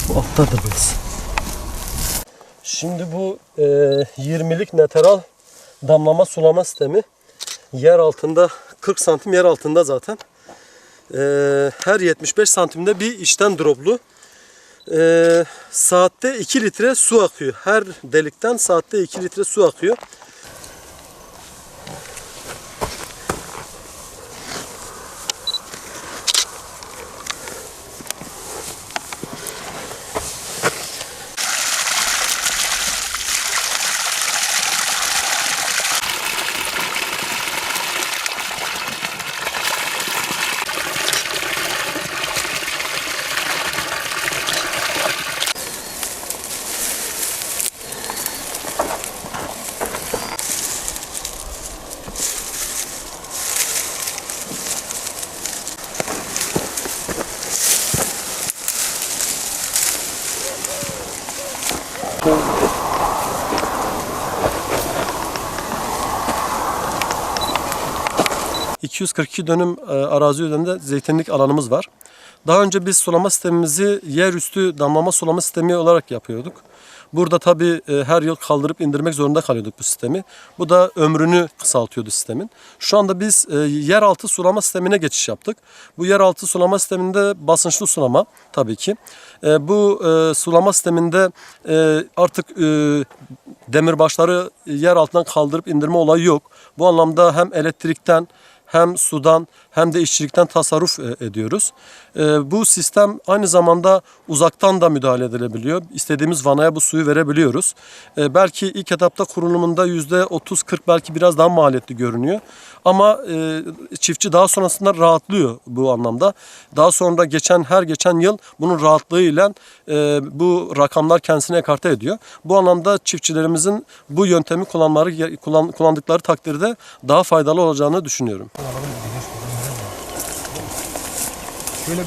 Bu alttadır burası. Şimdi bu 20'lik lateral damlama sulama sistemi yer altında 40 santim yer altında zaten. Her 75 santimde bir içten droplu. Saatte 2 litre su akıyor. Her delikten saatte 2 litre su akıyor. Bu 242 dönüm arazi üzerinde zeytinlik alanımız var. Daha önce biz sulama sistemimizi yerüstü damlama sulama sistemi olarak yapıyorduk. Burada tabii her yıl kaldırıp indirmek zorunda kalıyorduk bu sistemi. Bu da ömrünü kısaltıyordu sistemin. Şu anda biz yeraltı sulama sistemine geçiş yaptık. Bu yeraltı sulama sisteminde basınçlı sulama tabii ki. Bu sulama sisteminde artık demirbaşları yer altından kaldırıp indirme olayı yok. Bu anlamda hem elektrikten hem sudan hem de işçilikten tasarruf ediyoruz. Bu sistem aynı zamanda uzaktan da müdahale edilebiliyor. İstediğimiz vanaya bu suyu verebiliyoruz. Belki ilk etapta kurulumunda %30-40 belki biraz daha maliyetli görünüyor. Ama çiftçi daha sonrasında rahatlıyor bu anlamda. Daha sonra her geçen yıl bunun rahatlığıyla bu rakamlar kendisine ekarte ediyor. Bu anlamda çiftçilerimizin bu yöntemi kullandıkları takdirde daha faydalı olacağını düşünüyorum. Şöyle bir